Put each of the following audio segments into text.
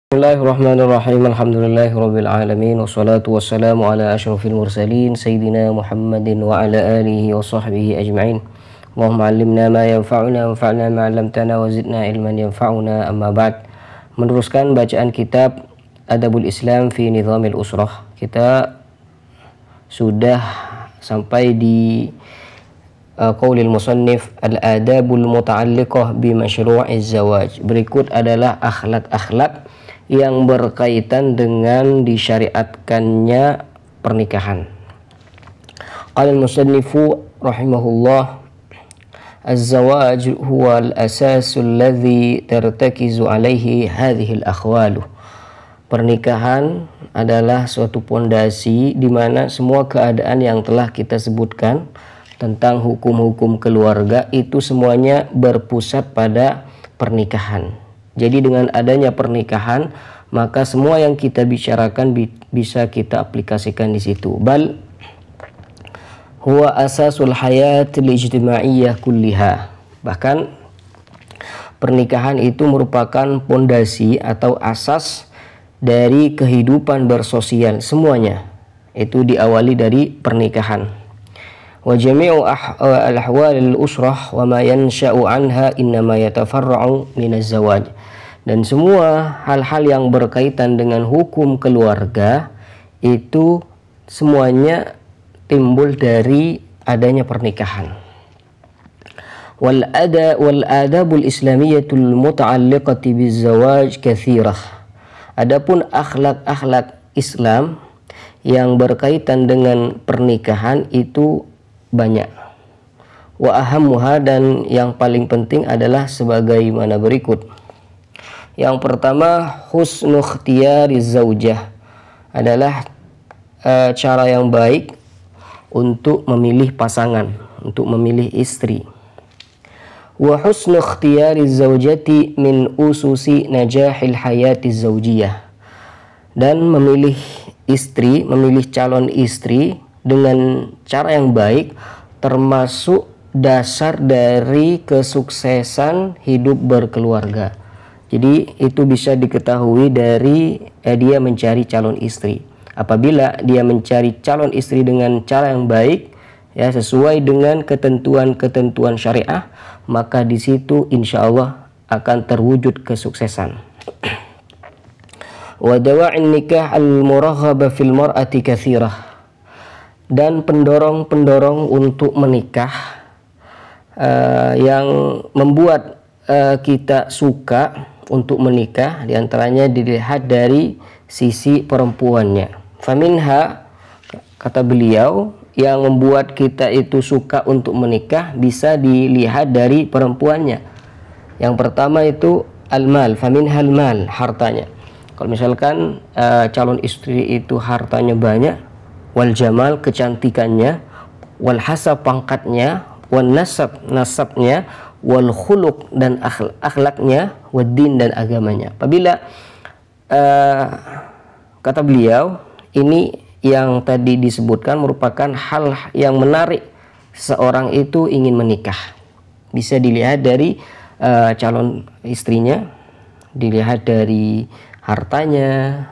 Bismillahirrahmanirrahim. Alhamdulillahirabbil alamin wassalatu wassalamu ala asyrafil mursalin sayyidina Muhammadin wa ala alihi wa sahbihi ajma'in. Allahumma 'allimna ma yanfa'una wanfa'na ma 'allamtana wa zidna ilman yanfa'una. Amma ba'd. Meneruskan bacaan kitab Adabul Islam fi Nizamil Usrah. Kita sudah sampai di qaulil musannif al-adabul muta'alliqah bi masyru'iz zawaj. Berikut adalah akhlak-akhlak yang berkaitan dengan disyariatkannya pernikahan. Qala al-musannifu rahimahullah, az-zawaj huwa al-asasu alladhi tartakizu alaihi hadhihi al-akhwalu. Pernikahan adalah suatu pondasi di mana semua keadaan yang telah kita sebutkan tentang hukum-hukum keluarga itu semuanya berpusat pada pernikahan. Jadi dengan adanya pernikahan, maka semua yang kita bicarakan bisa kita aplikasikan di situ. Bal huwa asasul hayat al-ijtima'iyyah kulliha. Bahkan pernikahan itu merupakan pondasi atau asas dari kehidupan bersosial semuanya. Itu diawali dari pernikahan. Wa jami'u al-ahwal al-usrah wa ma yansha'u anha innama yatafarra'u min az-zawaj. Dan semua hal-hal yang berkaitan dengan hukum keluarga itu semuanya timbul dari adanya pernikahan. Wal adabul islamiyatul muta'alliqati biz-zawaj katsirah. Adapun akhlak-akhlak Islam yang berkaitan dengan pernikahan itu banyak. Wa ahammuha, dan yang paling penting adalah sebagaimana berikut. Yang pertama, husnu ikhtiyari zaujah adalah cara yang baik untuk memilih pasangan, untuk memilih istri. Wa husnu ikhtiyari zaujati min ususi najahil hayati zaujiyah. Dan memilih istri, memilih calon istri dengan cara yang baik termasuk dasar dari kesuksesan hidup berkeluarga. Jadi itu bisa diketahui dari dia mencari calon istri. Apabila dia mencari calon istri dengan cara yang baik, ya sesuai dengan ketentuan-ketentuan syariah, maka di situ insya Allah akan terwujud kesuksesan. Wa dawa'in nikah al-muraghaba fil mar'ati katsirah. Dan pendorong-pendorong untuk menikah yang membuat kita suka untuk menikah, diantaranya dilihat dari sisi perempuannya. Faminha, kata beliau, yang membuat kita itu suka untuk menikah bisa dilihat dari perempuannya. Yang pertama itu al-mal, faminha al-mal, hartanya. Kalau misalkan calon istri itu hartanya banyak, wal jamal, kecantikannya, wal hasab, pangkatnya, wal nasab, nasabnya, wal khuluq, dan akhlaknya, wad din, dan agamanya. Apabila kata beliau, ini yang tadi disebutkan merupakan hal yang menarik seorang itu ingin menikah. Bisa dilihat dari calon istrinya, dilihat dari hartanya,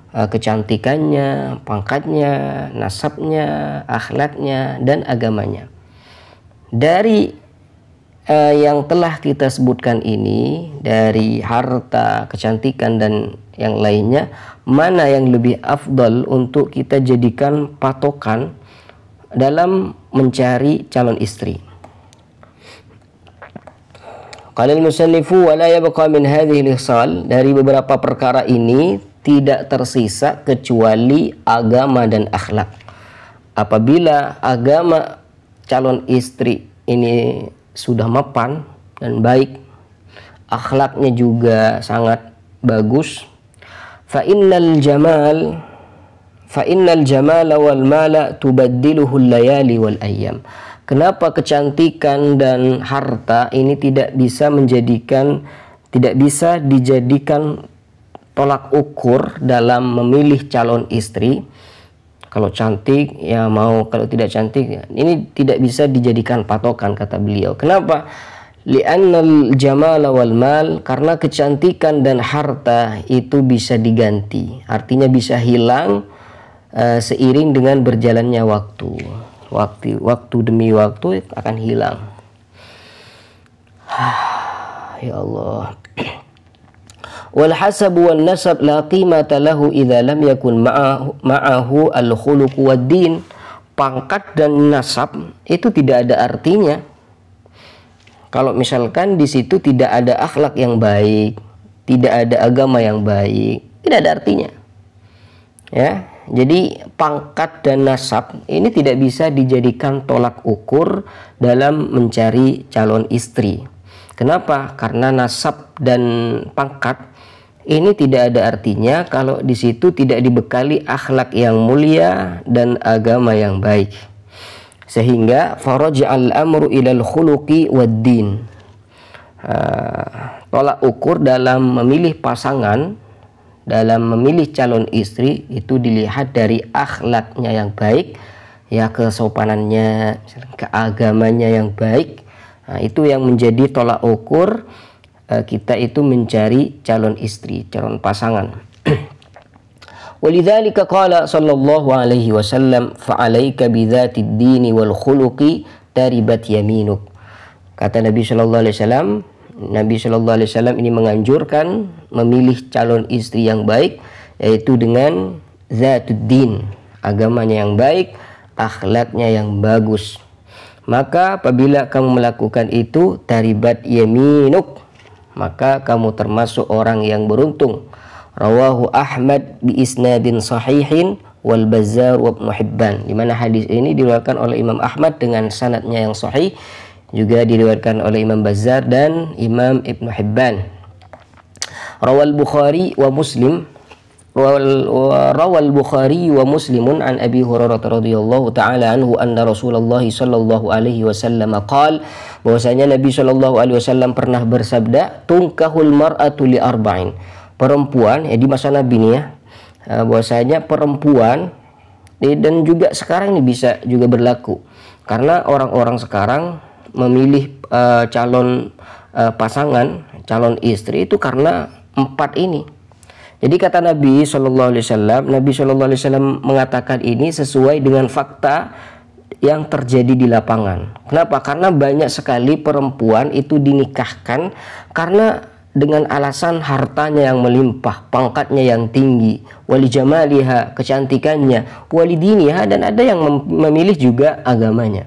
kecantikannya, pangkatnya, nasabnya, akhlaknya, dan agamanya. Dari yang telah kita sebutkan ini, dari harta, kecantikan, dan yang lainnya, mana yang lebih afdal untuk kita jadikan patokan dalam mencari calon istri? Qala al-musannifu wa la yabqa min hadhihi al-khisal. Dari beberapa perkara ini tidak tersisa kecuali agama dan akhlak. Apabila agama calon istri ini sudah mapan dan baik, akhlaknya juga sangat bagus, fa innal jamala wal mala tubaddiluhu al-layali wal ayyam. Kenapa kecantikan dan harta ini tidak bisa dijadikan tolak ukur dalam memilih calon istri? Kalau cantik ya mau, kalau tidak cantik ya, ini tidak bisa dijadikan patokan, kata beliau. Kenapa? Li'annal jamala wal mal, karena kecantikan dan harta itu bisa diganti, artinya bisa hilang seiring dengan berjalannya waktu. Waktu demi waktu akan hilang. Ya Allah. Wal hasab wan nasab la qimata lahu idza lam yakun ma'ahu al khuluq wad din. Pangkat dan nasab itu tidak ada artinya kalau misalkan di situ tidak ada akhlak yang baik, tidak ada agama yang baik, tidak ada artinya. Ya, jadi pangkat dan nasab ini tidak bisa dijadikan tolak ukur dalam mencari calon istri. Kenapa? Karena nasab dan pangkat ini tidak ada artinya kalau di situ tidak dibekali akhlak yang mulia dan agama yang baik. Sehingga faraja'al amru ilal khuluqi wad din. Tolak ukur dalam memilih pasangan, dalam memilih calon istri itu dilihat dari akhlaknya yang baik, ya, kesopanannya, keagamannya yang baik. Nah, itu yang menjadi tolak ukur kita itu mencari calon istri, calon pasangan. Walidzalika qala sallallahu alaihi wasallam fa'alaika bidzatid dini wal khuluqi taribat yaminuk. Kata Nabi sallallahu alaihi wasallam ini menganjurkan memilih calon istri yang baik, yaitu dengan zatud din, agamanya yang baik, akhlaknya yang bagus. Maka apabila kamu melakukan itu, taribat yaminuk, maka kamu termasuk orang yang beruntung. Rawahu Ahmad bi isnadin sahihin wal Bazzar wa Ibnu Hibban. Di mana hadis ini diriwayatkan oleh Imam Ahmad dengan sanadnya yang sahih, juga diriwayatkan oleh Imam Bazzar dan Imam Ibnu Hibban. Rawal Bukhari wa Muslim rawal Bukhari wa Muslimun an Abi Hurairah radhiyallahu taala anhu anna Rasulullah sallallahu alaihi wasallam qala, bahwasanya Nabi sallallahu alaihi wasallam pernah bersabda, tungkahul mar'atu li arba'in. Perempuan, ya, di masa Nabi ini, ya, bahwasanya perempuan dan juga sekarang ini bisa juga berlaku, karena orang-orang sekarang memilih calon pasangan, calon istri itu karena 4 ini. Jadi kata Nabi Shallallahu Alaihi Wasallam mengatakan ini sesuai dengan fakta yang terjadi di lapangan. Kenapa? Karena banyak sekali perempuan itu dinikahkan karena dengan alasan hartanya yang melimpah, pangkatnya yang tinggi, wali jamaliha, kecantikannya, wali diniha, dan ada yang memilih juga agamanya.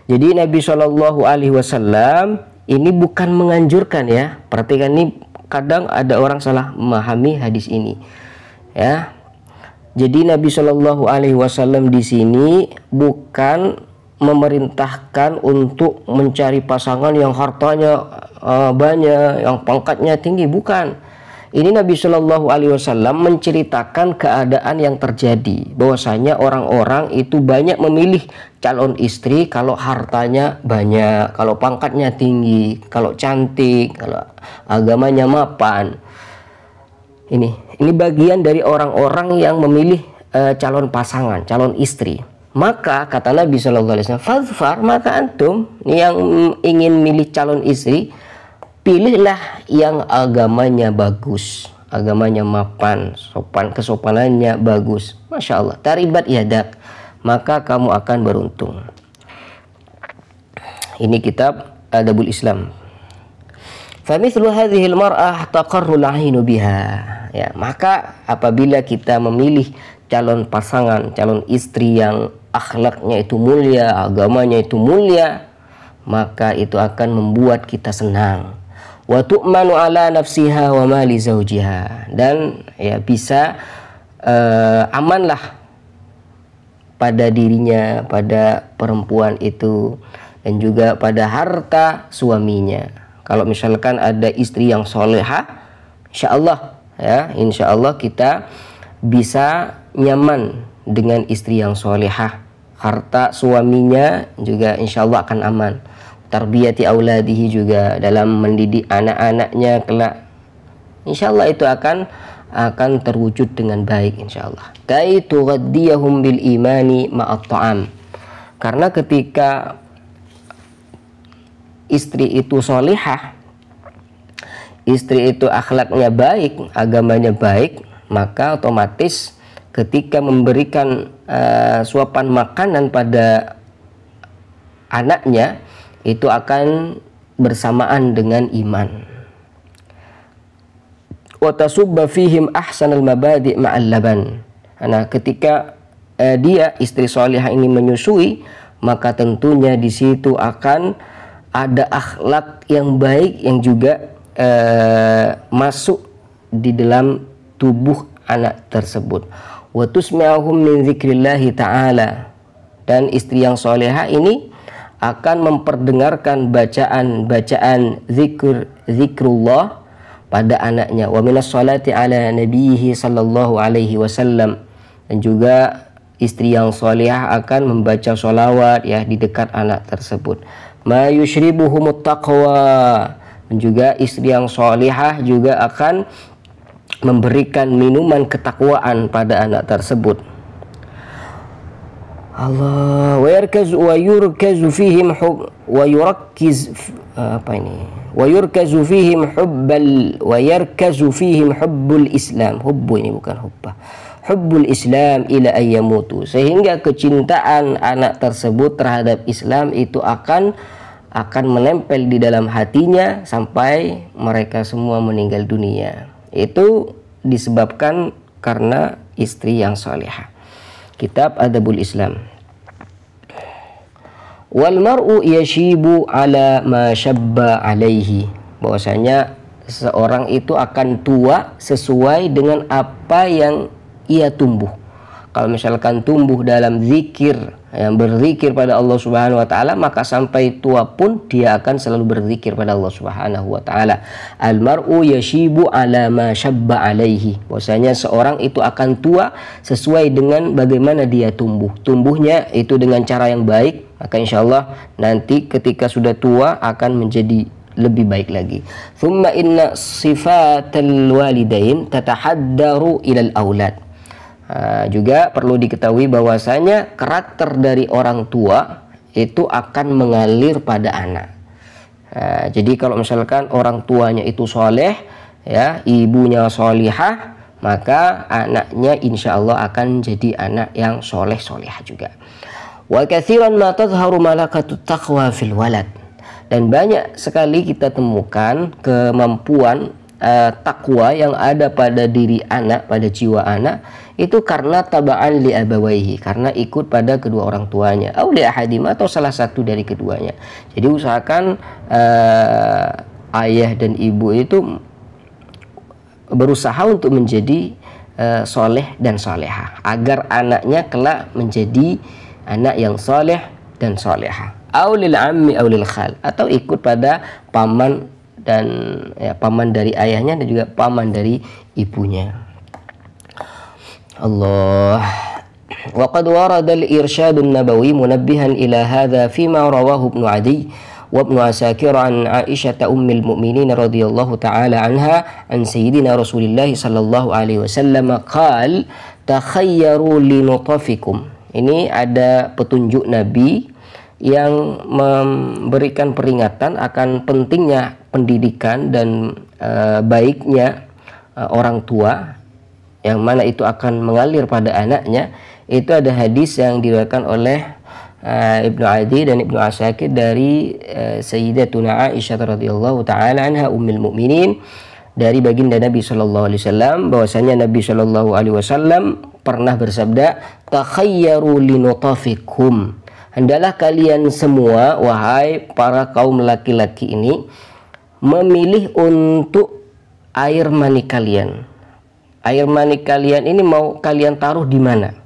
Jadi Nabi Shallallahu Alaihi Wasallam ini bukan menganjurkan, ya. Perhatikan, ini kadang ada orang salah memahami hadis ini, ya. Jadi Nabi Shallallahu Alaihi Wasallam di sini bukan memerintahkan untuk mencari pasangan yang hartanya banyak, yang pangkatnya tinggi, bukan. Ini Nabi Shallallahu Alaihi Wasallam menceritakan keadaan yang terjadi, bahwasanya orang-orang itu banyak memilih calon istri kalau hartanya banyak, kalau pangkatnya tinggi, kalau cantik, kalau agamanya mapan. Ini bagian dari orang-orang yang memilih calon pasangan, calon istri. Maka kata Nabi Shallallahu Alaihi Wasallam, fadfar, maka antum yang ingin milih calon istri, pilihlah yang agamanya bagus, agamanya mapan, kesopanannya bagus. Masya Allah, taribat yadak, maka kamu akan beruntung. Ini kitab Adabul Islam. Famithlu hadhil mar'ah taqarrul 'ainu biha. Ya, maka apabila kita memilih calon pasangan, calon istri yang akhlaknya itu mulia, agamanya itu mulia, maka itu akan membuat kita senang. Wa tu'manu ala nafsiha wa mali zawjiha, dan ya bisa amanlah pada dirinya, pada perempuan itu, dan juga pada harta suaminya. Kalau misalkan ada istri yang solehah, insya Allah kita bisa nyaman dengan istri yang solehah. Harta suaminya juga insya Allah akan aman. Tarbiyati auladihi, juga dalam mendidik anak-anaknya kelak, insya Allah itu akan terwujud dengan baik insya Allah. Kai tughaddiyahum bil imani ma'at ta'am. Karena ketika istri itu solihah, istri itu akhlaknya baik, agamanya baik, maka otomatis ketika memberikan suapan makanan pada anaknya itu akan bersamaan dengan iman. Wa tasubba fihim ahsanal mabadi' ma'al laban. Nah, ketika dia istri solihah ini menyusui, maka tentunya di situ akan ada akhlak yang baik yang juga masuk di dalam tubuh anak tersebut. Wa tusmi'uhum min dzikrillahi ta'ala. Dan istri yang solehah ini akan memperdengarkan bacaan zikrullah pada anaknya. Wa minas sholati ala nabiyhi sallallahu alaihi wasallam. Dan juga istri yang solehah akan membaca sholawat ya di dekat anak tersebut. Ma yushribuhumut taqwa. Dan juga istri yang solehah juga akan memberikan minuman ketakwaan pada anak tersebut. Allah wa yurkazu fihim wa yurakkiz wa yurkazu fihim hubbul Islam. Hubbu ini bukan hubbah. Hubbul Islam ila ayyamutu, sehingga kecintaan anak tersebut terhadap Islam itu akan menempel di dalam hatinya sampai mereka semua meninggal dunia. Itu disebabkan karena istri yang salihah. Kitab Adabul Islam. Wal mar'u yashibu ala ma shabba alaihi. Bahwasanya seorang itu akan tua sesuai dengan apa yang ia tumbuh. Kalau misalkan tumbuh dalam zikir, yang berzikir pada Allah Subhanahu wa taala, maka sampai tua pun dia akan selalu berzikir pada Allah Subhanahu wa taala. Al mar'u yashibu ala ma shabba alaihi. Bahwasanya seorang itu akan tua sesuai dengan bagaimana dia tumbuh. Tumbuhnya itu dengan cara yang baik, maka insyaallah nanti ketika sudah tua akan menjadi lebih baik lagi. Thumma inna sifatal walidain tatahaddaru ilal aulad. Juga perlu diketahui bahwasanya karakter dari orang tua itu akan mengalir pada anak. Jadi kalau misalkan orang tuanya itu soleh, ya, ibunya solihah, maka anaknya insya Allah akan jadi anak yang soleh-solihah juga. Wa katsiran ma tadhharu malakatut taqwa fil walad. Dan banyak sekali kita temukan kemampuan takwa yang ada pada diri anak, pada jiwa anak, itu karena taba'an li abawaihi, karena ikut pada kedua orang tuanya, au li ahadim, atau salah satu dari keduanya. Jadi usahakan ayah dan ibu itu berusaha untuk menjadi soleh dan solehah, agar anaknya kelak menjadi anak yang soleh dan solehah. Au lil ammi au lil khal, atau ikut pada paman dan ya, paman dari ayahnya dan juga paman dari ibunya. Allah. Wa qad warada al-irsyad an-nabawi munabbihan ila hadha fima rawahu Ibnu Adi wa Ibnu Asakir an Aisyah ummul mukminin radhiyallahu taala anha an sayyidina Rasulillah sallallahu alaihi wasallam qala takhayyaru li nutafikum. Ini ada petunjuk Nabi yang memberikan peringatan akan pentingnya pendidikan dan baiknya orang tua, yang mana itu akan mengalir pada anaknya. Itu ada hadis yang diriwayatkan oleh Ibnu Adi dan Ibnu Asakir dari Sayyidatuna Aisyah radhiyallahu taala anha ummul mukminin, dari baginda Nabi sallallahu alaihi wasallam, bahwasanya Nabi sallallahu alaihi wasallam pernah bersabda, takhayyaru linutafikum. Hendaklah kalian semua, wahai para kaum laki-laki ini, memilih untuk air mani kalian. Air mani kalian ini mau kalian taruh di mana?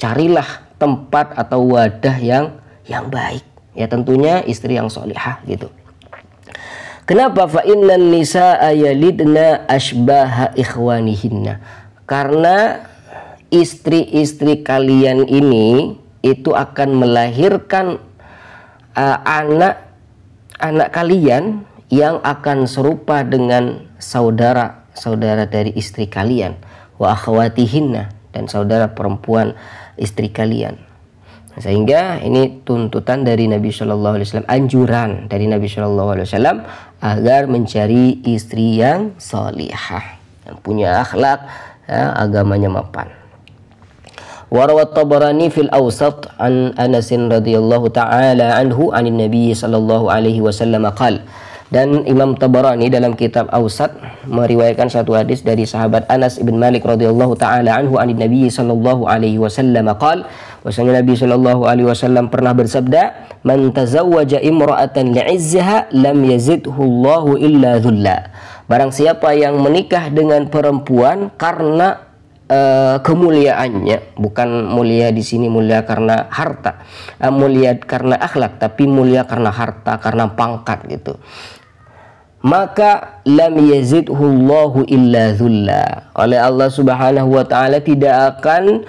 Carilah tempat atau wadah yang baik. Ya tentunya istri yang solihah gitu. Kenapa? Fa innan nisaa yalidna ashbaha ikhwanihinna. Karena istri-istri kalian ini itu akan melahirkan anak kalian yang akan serupa dengan saudara-saudara dari istri kalian, wa akhwatihinna, dan saudara perempuan istri kalian. Sehingga ini tuntutan dari Nabi Shallallahu Alaihi Wasallam, anjuran dari Nabi Shallallahu Alaihi Wasallam agar mencari istri yang salihah, yang punya akhlak, ya, agamanya mapan. Warawat Tabarani fil Awsat an Anas radhiyallahu taala anhu anin Nabi Shallallahu Alaihi Wasallam qala. Dan Imam Tabarani dalam kitab Awsat meriwayatkan satu hadis dari sahabat Anas ibn Malik radhiyallahu taala anhu anin Nabi sallallahu alaihi wasallam qala, bahwasanya Nabi sallallahu alaihi wasallam pernah bersabda, "Man tazawwaja imra'atan li'izziha lam yazidhu Allahu illa dhulla." Barang siapa yang menikah dengan perempuan karena kemuliaannya, bukan mulia di sini mulia karena harta, mulia karena akhlak, tapi mulia karena harta, karena pangkat gitu, maka lam yazidhu Allahu illa dhulla. Oleh Allah Subhanahu wa taala tidak akan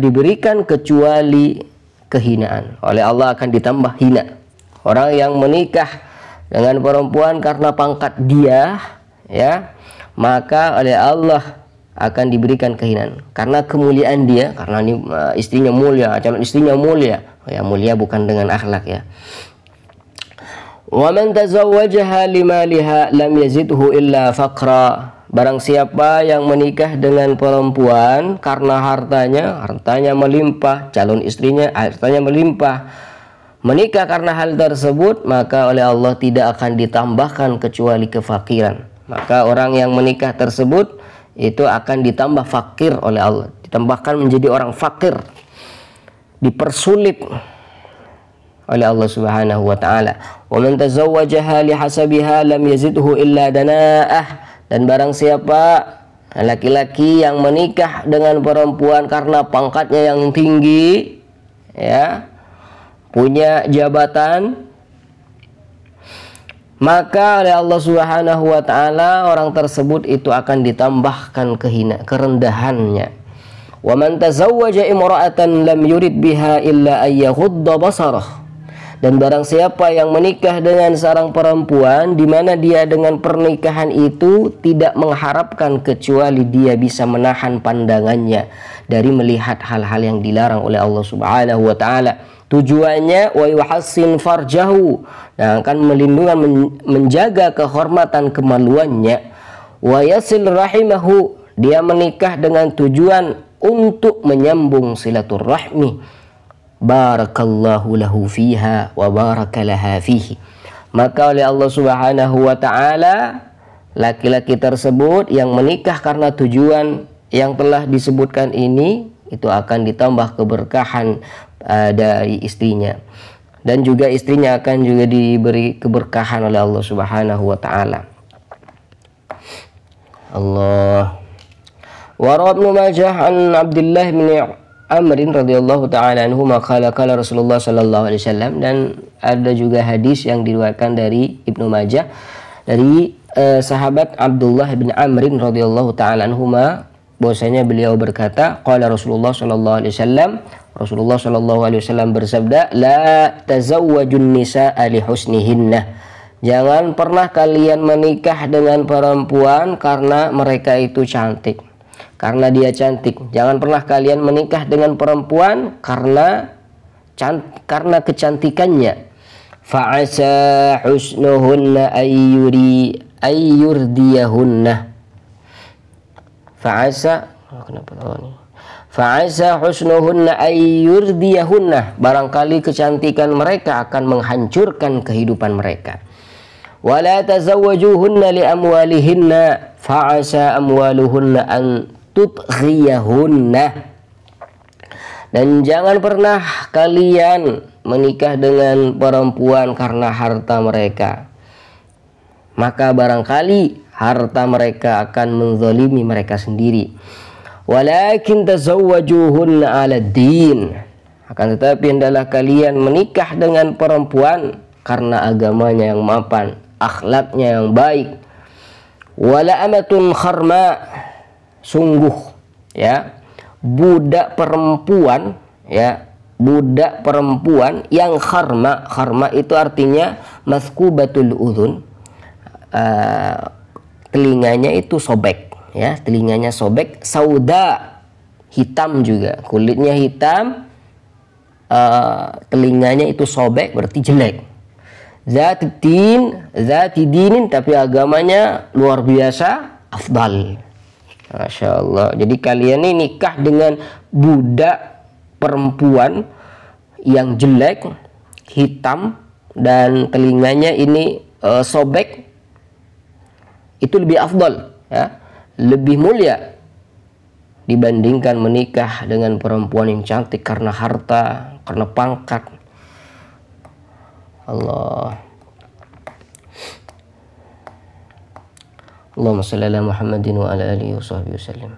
diberikan kecuali kehinaan. Oleh Allah akan ditambah hina. Orang yang menikah dengan perempuan karena pangkat dia, ya, maka oleh Allah akan diberikan kehinaan karena kemuliaan dia, karena ini istrinya mulia, calon istrinya mulia. Ya, mulia bukan dengan akhlak, ya. Wa man tazawwajaha limaliha lam yazidhu illa faqra. Barang siapa yang menikah dengan perempuan karena hartanya melimpah, calon istrinya hartanya melimpah, menikah karena hal tersebut, maka oleh Allah tidak akan ditambahkan kecuali kefakiran. Maka orang yang menikah tersebut itu akan ditambah fakir oleh Allah, ditambahkan menjadi orang fakir, dipersulit oleh Allah Subhanahu wa taala. Wa man tazawwajaha lihasabiha lam yazidhu illa dana'ah. Dan barang siapa laki-laki yang menikah dengan perempuan karena pangkatnya yang tinggi, ya, punya jabatan, maka oleh Allah Subhanahu wa taala orang tersebut itu akan ditambahkan kerendahannya. Wa man tazawwaja imra'atan lam yurid biha illa ay yaghudda basarah. Dan barang siapa yang menikah dengan seorang perempuan di mana dia dengan pernikahan itu tidak mengharapkan kecuali dia bisa menahan pandangannya dari melihat hal-hal yang dilarang oleh Allah Subhanahu wa taala. Tujuannya wa yuhassin farjahu, yang akan melindungi, menjaga kehormatan kemaluannya. Wa yasil rahimahu, dia menikah dengan tujuan untuk menyambung silaturahmi. Barakallahu lahu fiha wa barakalaha fihi. Maka oleh Allah Subhanahu wa taala laki-laki tersebut yang menikah karena tujuan yang telah disebutkan ini itu akan ditambah keberkahan dari istrinya, dan juga istrinya akan juga diberi keberkahan oleh Allah Subhanahu wa taala. Allah. Wa Ibnu Majah an Abdullah bin Amrin radhiyallahu taala anhu qala qala Rasulullah sallallahu alaihi wasallam. Dan ada juga hadis yang diriwayatkan dari Ibnu Majah dari sahabat Abdullah bin Amrin radhiyallahu taala anhuma, bahwasanya beliau berkata, qala Rasulullah sallallahu alaihi wasallam, Rasulullah sallallahu alaihi wasallam bersabda, la tazawwajun nisaa li husnihinna. Jangan pernah kalian menikah dengan perempuan karena mereka itu cantik, karena dia cantik. Jangan pernah kalian menikah dengan perempuan karena kecantikannya. Fa'asa husnuhunna ayyurdiyahunna. Fa'asa husnuhunna ayyurdiyahunna. Barangkali kecantikan mereka akan menghancurkan kehidupan mereka. Wala tazawwajuhunna li amwalihinna. Fa'asa amwaluhunna an tudghiyahunna. Dan jangan pernah kalian menikah dengan perempuan karena harta mereka, maka barangkali harta mereka akan menzalimi mereka sendiri. Walakin tazawwajuhunna 'ala din. Akan tetapi hendaklah kalian menikah dengan perempuan karena agamanya yang mapan, akhlaknya yang baik. Wala amatun kharma. Sungguh, ya, budak perempuan, ya, budak perempuan yang kharma. Kharma itu artinya maskubatul udhun, telinganya itu sobek, ya, telinganya sobek. Sauda, hitam juga, kulitnya hitam, telinganya itu sobek berarti jelek. Zati dinin tapi agamanya luar biasa, afdal. Masya Allah. Jadi kalian ini nikah dengan budak perempuan yang jelek, hitam, dan telinganya ini sobek, itu lebih afdal, ya, lebih mulia dibandingkan menikah dengan perempuan yang cantik karena harta, karena pangkat. Allahumma shalli ala Muhammadin wa ala alihi wa sahbihi wasallam.